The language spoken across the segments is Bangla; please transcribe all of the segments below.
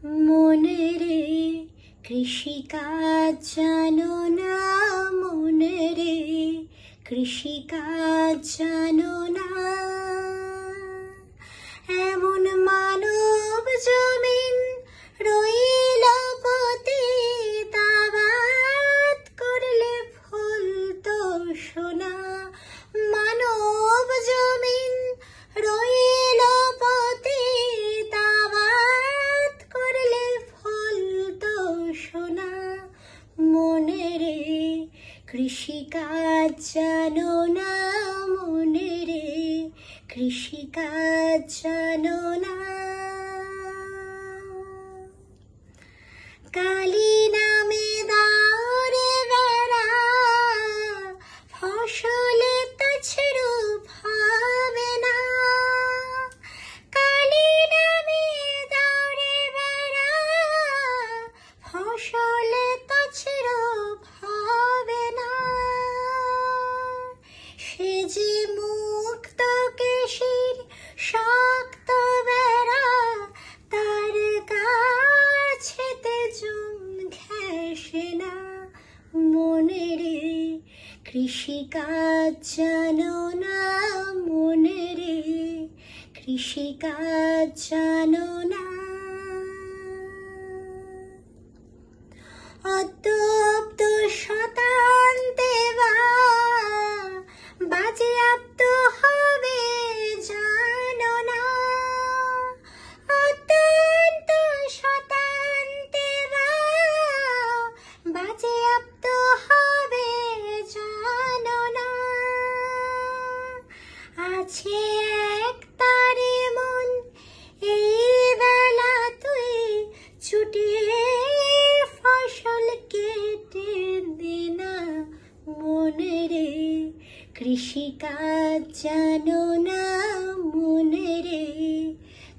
মনে রে কৃষিকাজ জানো না, মনে রে কৃষিকাজ জানো না। এমন মানব জমিন রইল পতিত, আবাদ করলে ফলতো সোনা। মানব জমিন রইল পতিত, আবাদ করলে ফলতো সোনা। মনে রে কৃষিকাজ জানো না, মনে রে কৃষিকাজ জানো না। কালী নামে দাওরে বেড়া, ফসলে তছরূপ হবে না। কালী নামে দাওরে বেড়া, ফসলে তছরূপ হবে না। সে যে মুক্ত কেশির শক্ত বেড়া, তার কাছেতে জুম ঘেঁষে না। মনে রে কৃষিকাজ জানো না, মনে রে কৃষিকাজ জানো না। অতপ্ত শতান্তে বাজেয়াপ্ত হবে জানো না। অত্যন্ত শতান্তে বাজেয়াপ্ত হবে জানো না। আছে এক তারে মন, এই বেলা তুই ছুটিয়ে ফসল কেটে দে না। মনে রে কৃষিকাজ জানো না, মনে রে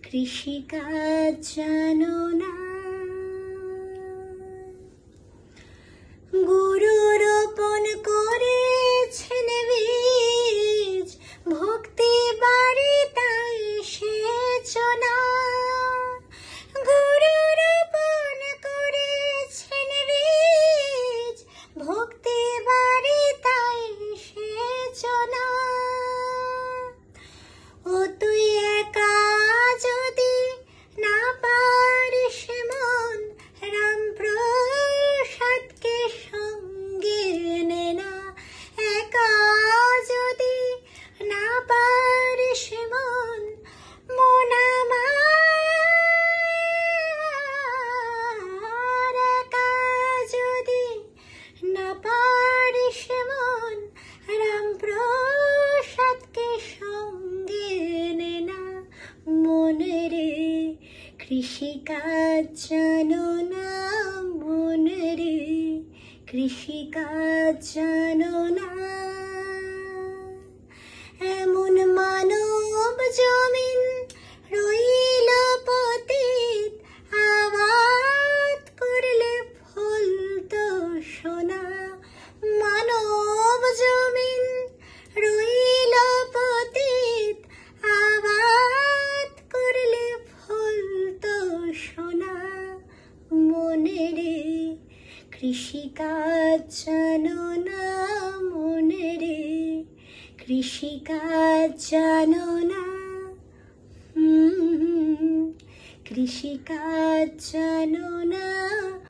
কৃষিকাজ জানো না। গুরু রোপণ করেছেন বীজ, ভক্তি বাড়ি তাই সেচনা। গুরু রোপণ করেছেন বীজ, ভক্তি বাড়ি তাই সেচনা। ও তুই একা যদি না পারিস মন, রামপ্রসাদকে সঙ্গে নে না। একা যদি না পারিস মন, মন আমার। একা যদি না পারিস মন, রামপ্রসাদকে সঙ্গে নে না। মনে রে কৃষিকাজ জানো না, মনে রে কৃষিকাজ জানো না। এমন মানব জমিন রইল পতিত, আবাদ করলে ফলতো সোনা। মানব জমিন রইল পতিত, আবাদ করলে ফলতো সোনা। মনে রে কৃষিকাজ জানো না, মনে রে কৃষিকাজ জানো না। কৃষিকাজ জানো